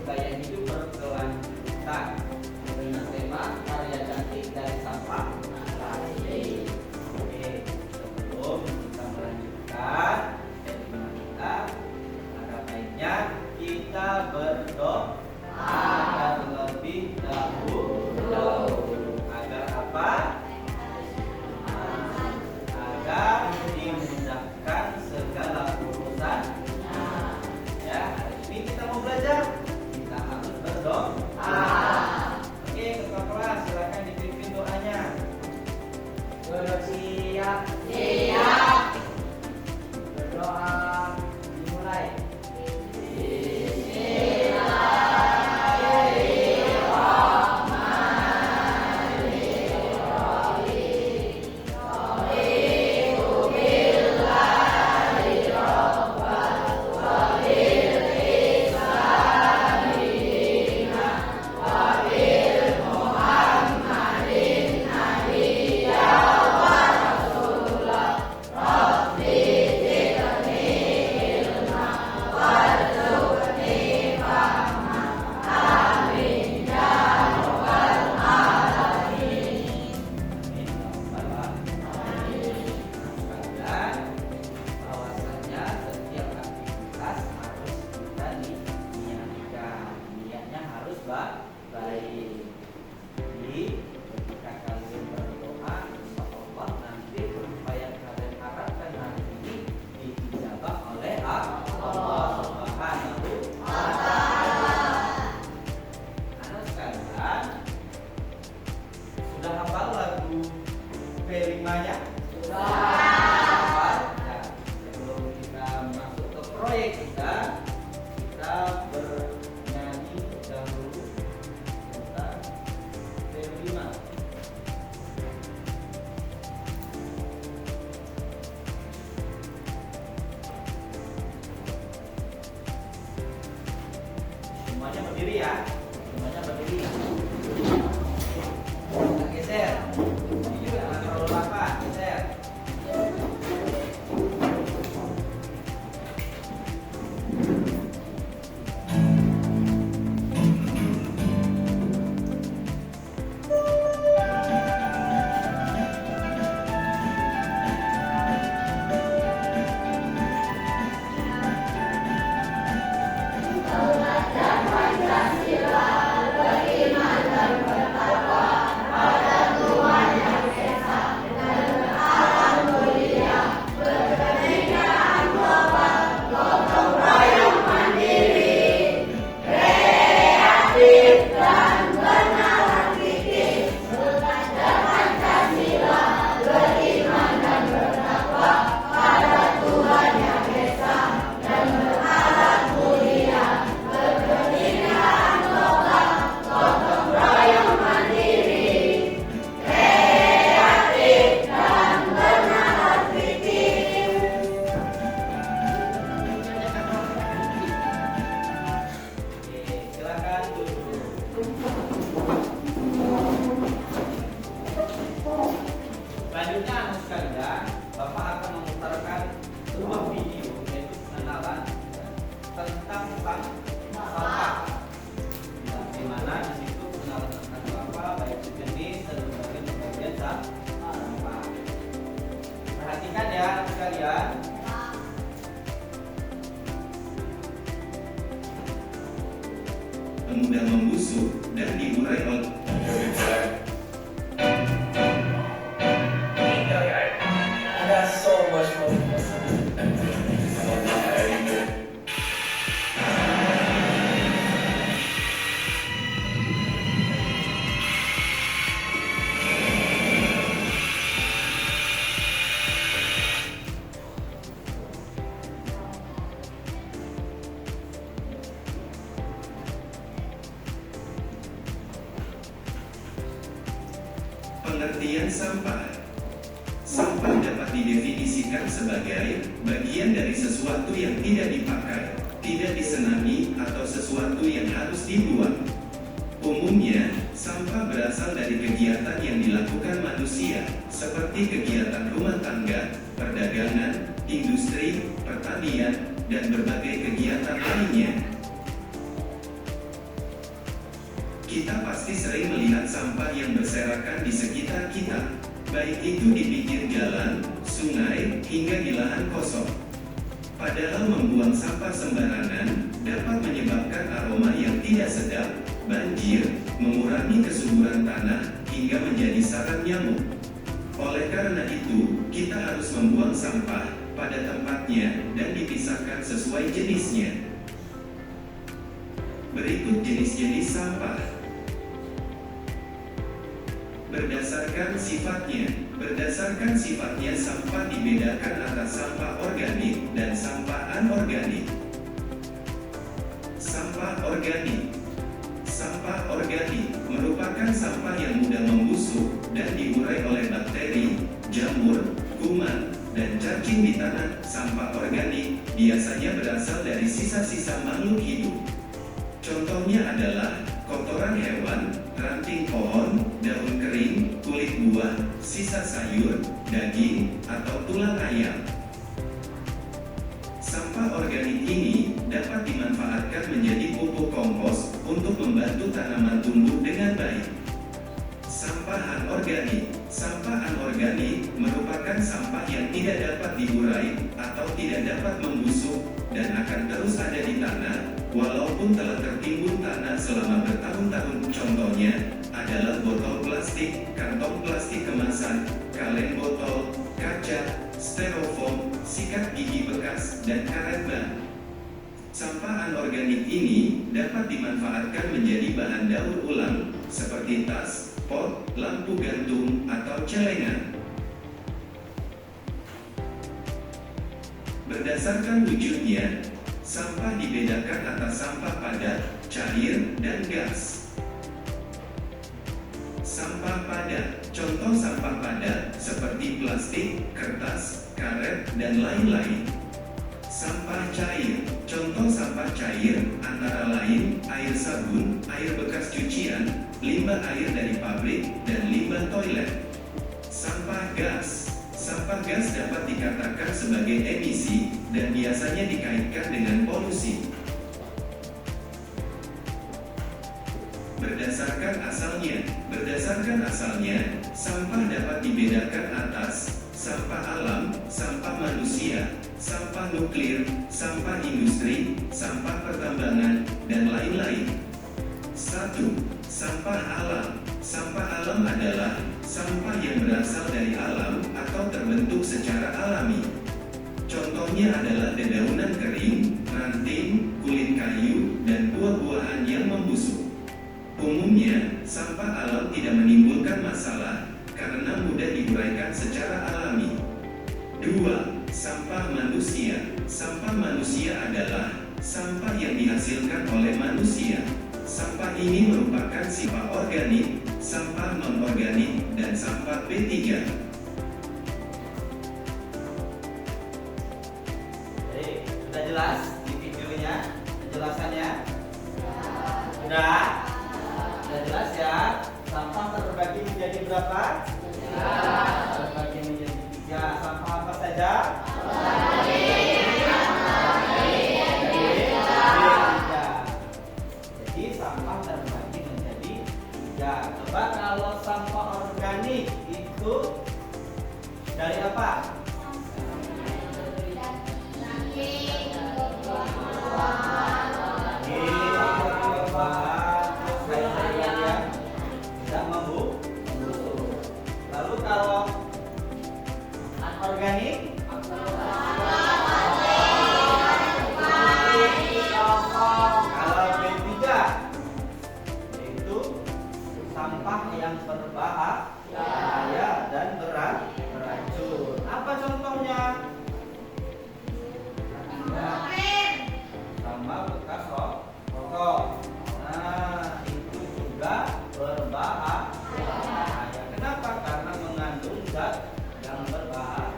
gaya hidup berkelanjutan dengan tema karya cantik dari sampah plastik. Oke, sebelum kita melanjutkan tema kita, ada baiknya kita berdoa terlebih dahulu. Agar apa? Agar dimudahkan segala urusan. Ya, hari ini kita mau belajar, kita harus berdoa. Oke, ketua kelas silakan dipimpin doanya. Guru siap. Siap. Berdoa dimulai. Bahwasanya setiap aktivitas harus kita diniatkan, niatnya harus baik. Jadi ketika kalian berdoa, insya Allah nanti apa yang kalian harapkan hari ini dijawab oleh Allah Subhanahu wa Ta'ala. Anak sekalian, sudah hafal lagu P5-nya? Hafal? Nah, sebelum kita masuk ke proyek kita bernyanyi dahulu tentang P5. Semuanya berdiri ya. Semuanya berdiri. Kita geser. Ini jangan terlalu lama, geser. Silakan duduk. Selanjutnya anak sekalian, Bapak akan memutarkan sebuah video yaitu pengenalan tentang sampah. Di mana di situ pengenalan tentang sampah baik jenis dan berbagai sampah. Perhatikan ya anak sekalian. Mudah membusuk dan diurai oleh Ada so much more. pengertian sampah. Sampah dapat didefinisikan sebagai bagian dari sesuatu yang tidak dipakai, tidak disenangi, atau sesuatu yang harus dibuang. Umumnya, sampah berasal dari kegiatan yang dilakukan manusia, seperti kegiatan rumah tangga, perdagangan, industri, pertanian, dan berbagai kegiatan lainnya. Kita pasti sering melihat sampah yang berserakan di sekitar kita, baik itu di pinggir jalan, sungai, hingga di lahan kosong. Padahal membuang sampah sembarangan dapat menyebabkan aroma yang tidak sedap, banjir, mengurangi kesuburan tanah, hingga menjadi sarang nyamuk. Oleh karena itu, kita harus membuang sampah pada tempatnya dan dipisahkan sesuai jenisnya. Berikut jenis-jenis sampah. Berdasarkan sifatnya sampah dibedakan atas sampah organik dan sampah anorganik. Sampah organik. Sampah organik merupakan sampah yang mudah membusuk dan diurai oleh bakteri, jamur, kuman, dan cacing di tanah. Sampah organik biasanya berasal dari sisa-sisa makhluk hidup. Contohnya adalah kotoran hewan, ranting pohon, daun kering, kulit buah, sisa sayur, daging, atau tulang ayam. Sampah organik ini dapat dimanfaatkan menjadi pupuk kompos untuk membantu tanaman tumbuh dengan baik. Sampah anorganik. Sampah anorganik merupakan sampah yang tidak dapat diurai atau tidak dapat membusuk dan akan terus ada di tanah walaupun telah tertimbun tanah selama bertahun-tahun. Contohnya adalah botol plastik, kantong plastik kemasan, kaleng botol, kaca, styrofoam, sikat gigi bekas, dan karet ban. Sampah anorganik ini dapat dimanfaatkan menjadi bahan daur ulang seperti tas, pot, lampu gantung, atau celengan. Berdasarkan wujudnya, sampah dibedakan atas sampah padat, cair, dan gas. Sampah padat. Contoh sampah padat seperti plastik, kertas, karet, dan lain-lain. Sampah cair. Contoh sampah cair antara lain air sabun, air bekas cucian, limbah air dari pabrik, dan limbah toilet. Sampah gas. Sampah gas dapat dikatakan sebagai emisi dan biasanya dikaitkan dengan polusi. Berdasarkan asalnya, sampah dapat dibedakan atas sampah alam, sampah manusia, sampah nuklir, sampah industri, sampah pertambangan, dan lain-lain. 1. Sampah alam. Sampah alam adalah sampah yang berasal dari alam atau terbentuk secara alami. Contohnya adalah dedaunan kering, ranting, kulit kayu, dan buah-buahan yang membusuk. Umumnya, sampah alam tidak menimbulkan masalah karena mudah diuraikan secara alami. 2. Sampah manusia. Sampah manusia adalah sampah yang dihasilkan oleh manusia. Sampah ini merupakan sampah organik, sampah non-organik, dan sampah B3. Jadi, sudah jelas di videonya penjelasannya? Sudah? Sudah jelas ya? Sampah terbagi menjadi berapa? Terbagi menjadi 3. Sampah apa saja? Jadi sampah terbagi menjadi 3. Coba kalau sampah organik itu dari apa? Lalu kalau anorganik kalau B3 yaitu sampah yang berbahaya dan beracun. Apa contohnya? Sampah bekas rokok. Nah, itu juga berbahaya. Kenapa? Karena mengandung zat yang berbahaya.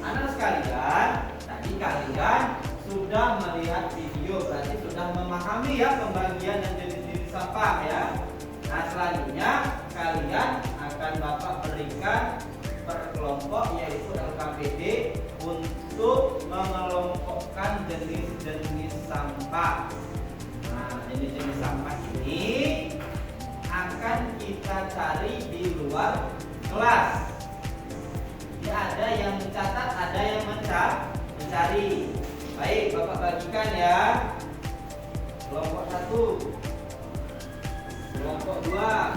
Anak sekalian, tadi kalian sudah melihat video, berarti sudah memahami ya pembagian dan jenis-jenis sampah ya. Nah, selanjutnya kalian akan Bapak berikan per kelompok yaitu LKPD untuk mengelompokkan jenis-jenis sampah. Nah, jenis-jenis sampah ini akan kita cari di luar kelas. Ini ada yang mencatat, ada yang mencari. Baik, Bapak bagikan ya. Kelompok 1, kelompok 2,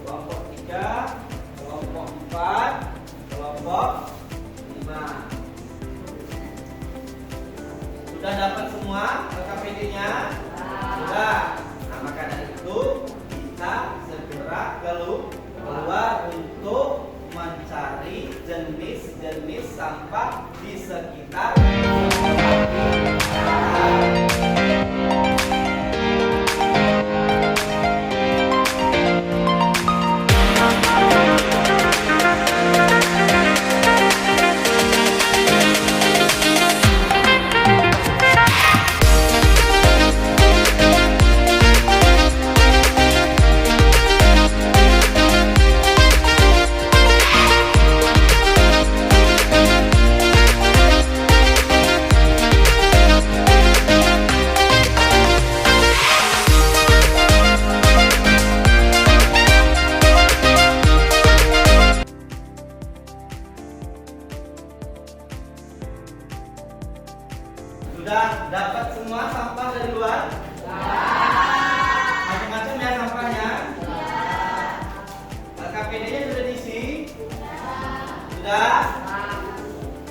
kelompok 3, kelompok 4, kelompok 5. Sudah dapat semua LKPD-nya? Sudah. Nah, maka dari itu kita segera keluar untuk mencari jenis-jenis sampah di sekitar Sudah dapat semua sampah dari luar? Macam-macam ya sampahnya? LKPD-nya sudah diisi? Sudah?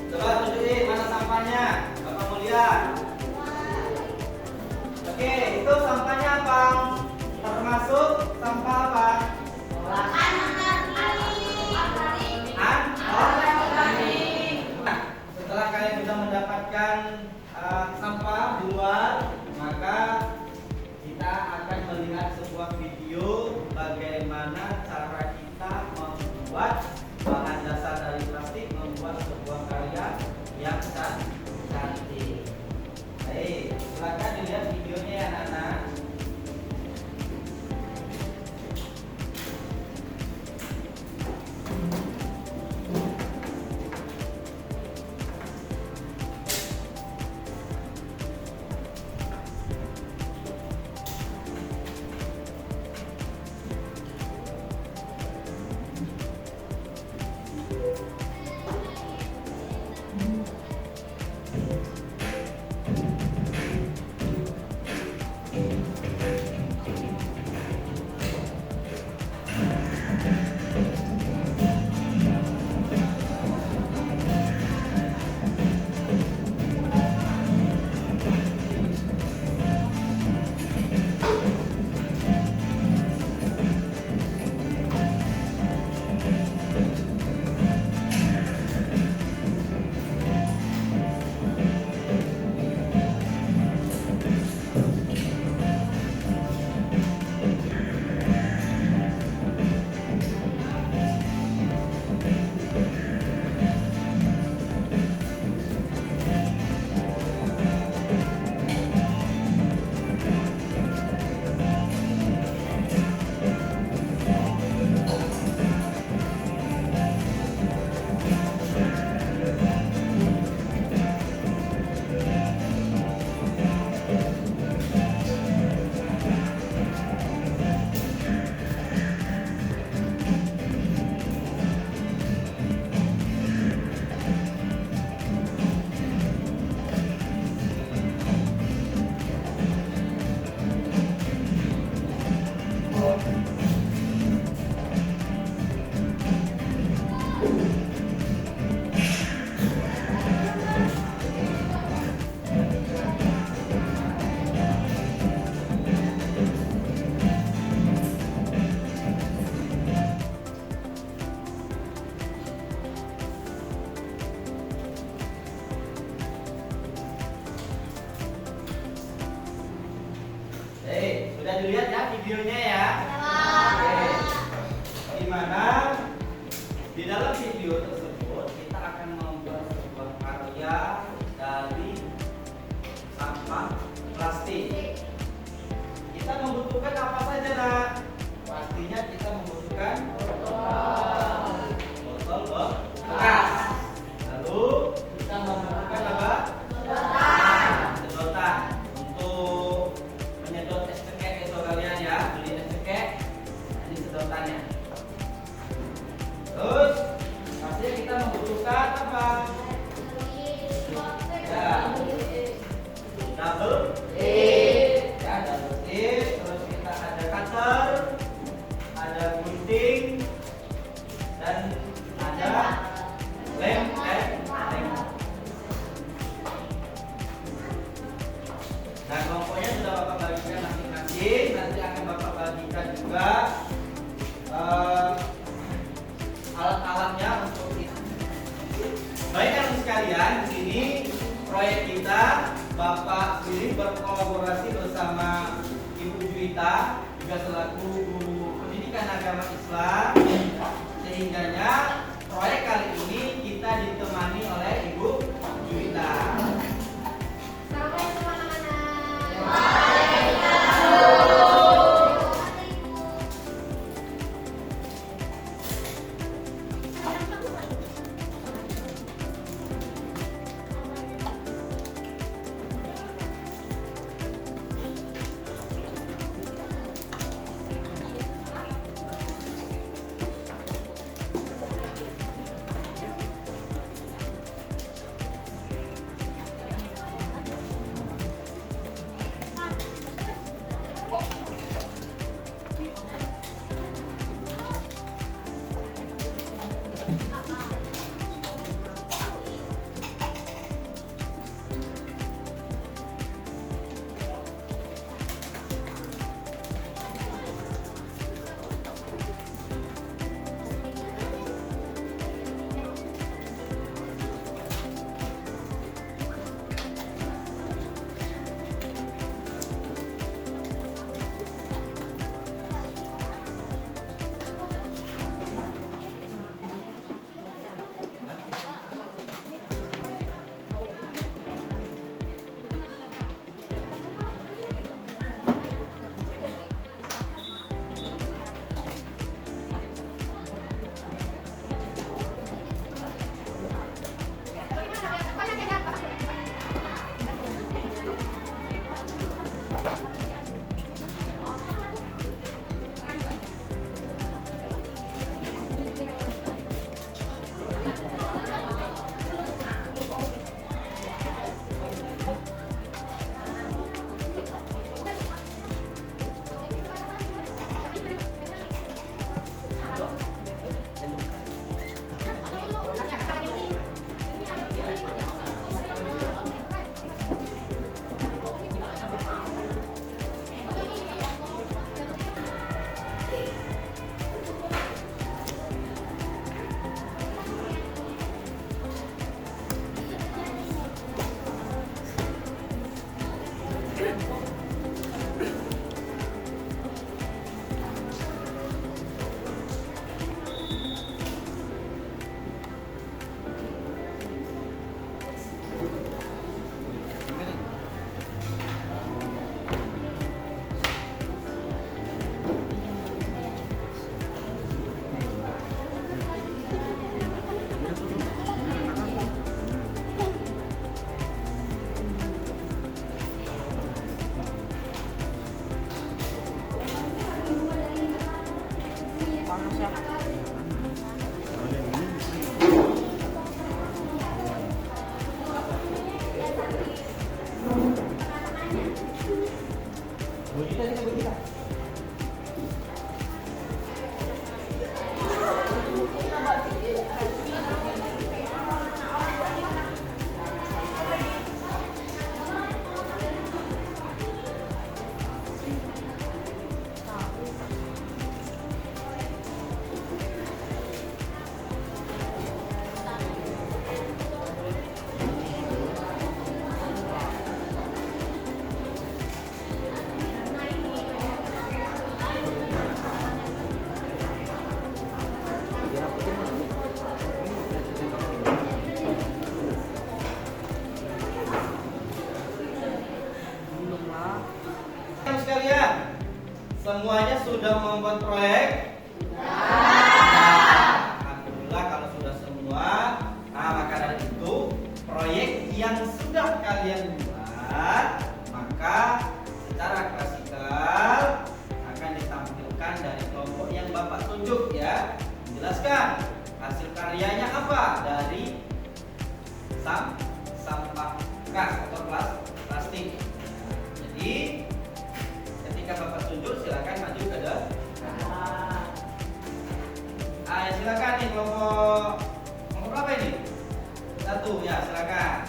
Coba tunjukin mana sampahnya. Bapak mau lihat. Oke, itu sampahnya apa? Termasuk sampah apa? Setelah kalian sudah mendapatkan sampah di luar, maka kita akan melihat sebuah video bagaimana cara kita membuat bahan dasar dari plastik, membuat sebuah karya yang cantik. Baik, silakan dilihat videonya ya anak-anak. Sudah dilihat ya videonya ya? Oke. Dimana di dalam video tersebut kita akan membuat sebuah karya dari sampah plastik. Kita membutuhkan apa saja nak? Pastinya kita membutuhkan botol bekas. Lalu kita membutuhkan apa? Sedotan untuk sudah Bapak bagikan masing-masing. Nanti akan Bapak bagikan juga alat-alatnya untuk itu. Baik anak sekalian, di sini proyek kita Bapak sendiri berkolaborasi bersama Ibu Juwita juga selaku guru pendidikan agama Islam, sehingganya proyek kali ini kita ditemani oleh Ibu Juwita. Assalamualaikum anak-anak. Semuanya sudah membuat proyek? Alhamdulillah kalau sudah semua. Nah, maka dari itu proyek yang sudah kalian buat, maka secara klasikal akan ditampilkan dari kelompok yang Bapak tunjuk ya. Menjelaskan hasil karyanya apa dari sampah bekas atau plastik. Jadi ketika Bapak tunjuk silakan maju ke depan. Ya silakan nih kelompok berapa ini? Satu ya silakan.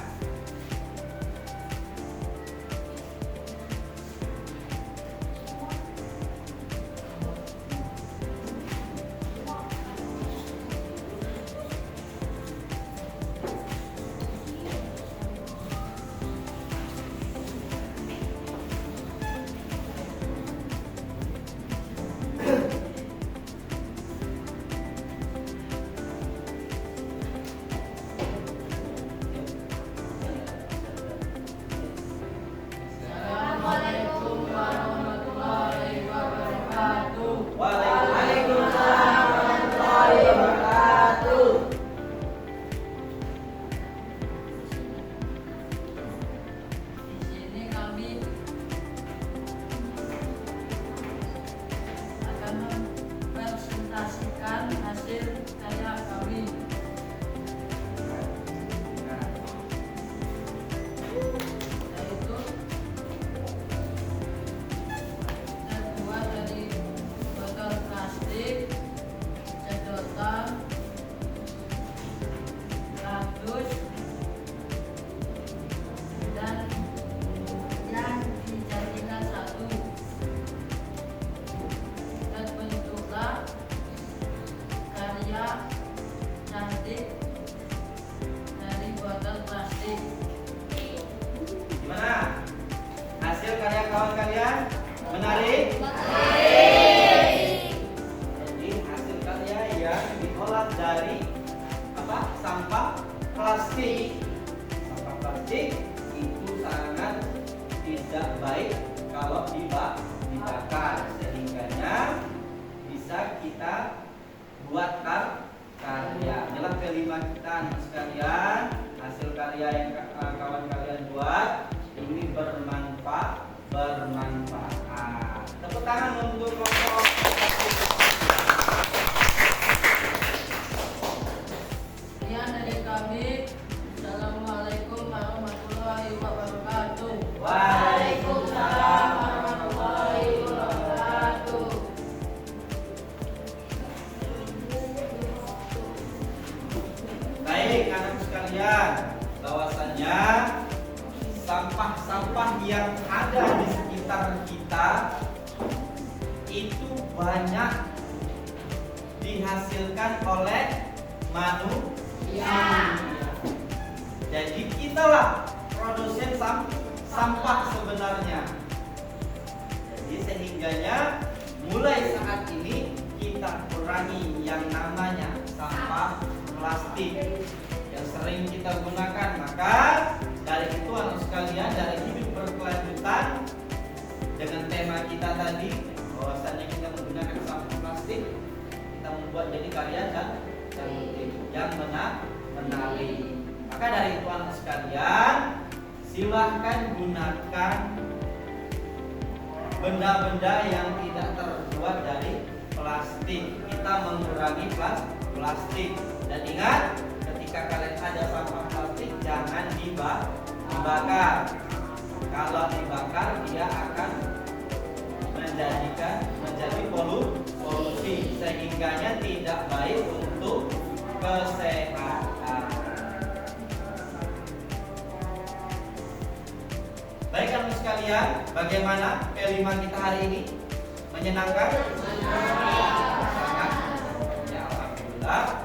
Menarik? Jadi hasil karya yang diolah dari sampah plastik. Sampah plastik itu sangat tidak baik kalau dibakar, sehingganya bisa kita buat karya. Inilah kelima kita sekalian, hasil karya yang kawan kalian buat ini bermanfaat. Tepuk tangan untuk kelompok. Sekian dari kami. Assalamualaikum warahmatullahi wabarakatuh. Waalaikumsalam warahmatullahi wabarakatuh. Baik anak sekalian, bahwasannya sampah-sampah yang ada di sekitar kita itu banyak dihasilkan oleh manusia. Jadi kitalah produsen sampah sebenarnya. Jadi sehingganya mulai saat ini kita kurangi yang namanya sampah plastik yang sering kita gunakan. Maka dari itu anak sekalian, dari hidup berkelanjutan dengan tema kita tadi bahwasannya kita menggunakan sampah plastik, kita membuat jadi karya dan cantik yang menarik. Maka dari itu anak sekalian, silahkan gunakan benda-benda yang tidak terbuat dari plastik. Kita mengurangi plastik. Dan ingat, ketika kalian ada sampah plastik jangan dibakar. Kalau dibakar dia akan menjadi polusi, sehingganya tidak baik untuk kesehatan. Baik anak sekalian, bagaimana kelima kita hari ini? Menyenangkan? Sangat. Ya, alhamdulillah.